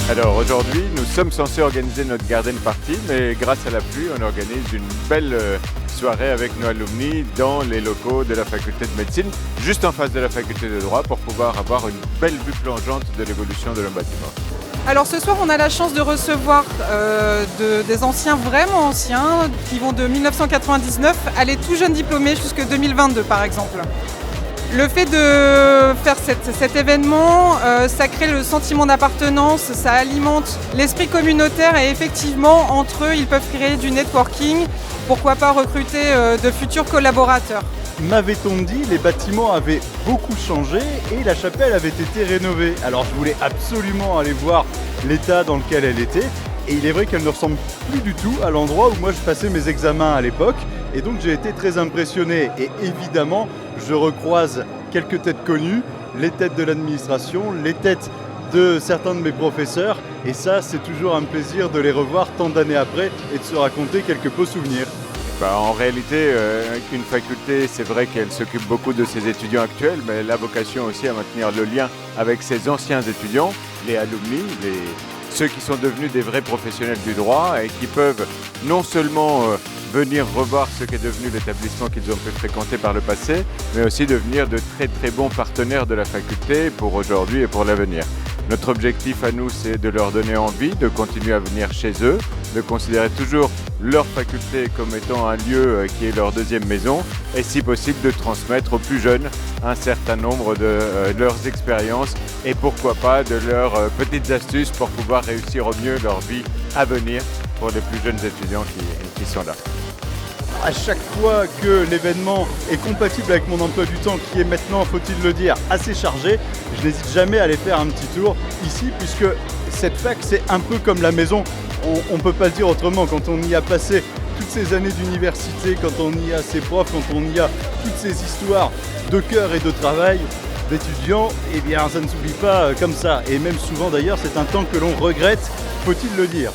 Alors aujourd'hui, nous sommes censés organiser notre garden party, mais grâce à la pluie, on organise une belle soirée avec nos alumni dans les locaux de la faculté de médecine, juste en face de la faculté de droit, pour pouvoir avoir une belle vue plongeante de l'évolution de nos bâtiments. Alors ce soir, on a la chance de recevoir des anciens, vraiment anciens, qui vont de 1999 à les tout jeunes diplômés jusqu'en 2022 par exemple. Le fait de faire cet événement, ça crée le sentiment d'appartenance, ça alimente l'esprit communautaire et effectivement, entre eux, ils peuvent créer du networking, pourquoi pas recruter de futurs collaborateurs. M'avait-on dit, les bâtiments avaient beaucoup changé et la chapelle avait été rénovée. Alors je voulais absolument aller voir l'état dans lequel elle était. Et il est vrai qu'elle ne ressemble plus du tout à l'endroit où moi je passais mes examens à l'époque. Et donc j'ai été très impressionné. Et évidemment, je recroise quelques têtes connues, les têtes de l'administration, les têtes de certains de mes professeurs. Et ça, c'est toujours un plaisir de les revoir tant d'années après et de se raconter quelques beaux souvenirs. En réalité, une faculté, c'est vrai qu'elle s'occupe beaucoup de ses étudiants actuels, mais elle a vocation aussi à maintenir le lien avec ses anciens étudiants, les alumni, ceux qui sont devenus des vrais professionnels du droit et qui peuvent non seulement venir revoir ce qu'est devenu l'établissement qu'ils ont pu fréquenter par le passé, mais aussi devenir de très très bons partenaires de la faculté pour aujourd'hui et pour l'avenir. Notre objectif à nous, c'est de leur donner envie de continuer à venir chez eux, de considérer toujours leur faculté comme étant un lieu qui est leur deuxième maison et si possible de transmettre aux plus jeunes un certain nombre de leurs expériences et pourquoi pas de leurs petites astuces pour pouvoir réussir au mieux leur vie à venir pour les plus jeunes étudiants qui sont là. À chaque fois que l'événement est compatible avec mon emploi du temps qui est maintenant, faut-il le dire, assez chargé, je n'hésite jamais à aller faire un petit tour ici puisque cette fac c'est un peu comme la maison, on ne peut pas le dire autrement. Quand on y a passé toutes ces années d'université, quand on y a ses profs, quand on y a toutes ces histoires de cœur et de travail d'étudiants, eh bien ça ne s'oublie pas comme ça. Et même souvent d'ailleurs c'est un temps que l'on regrette, faut-il le dire.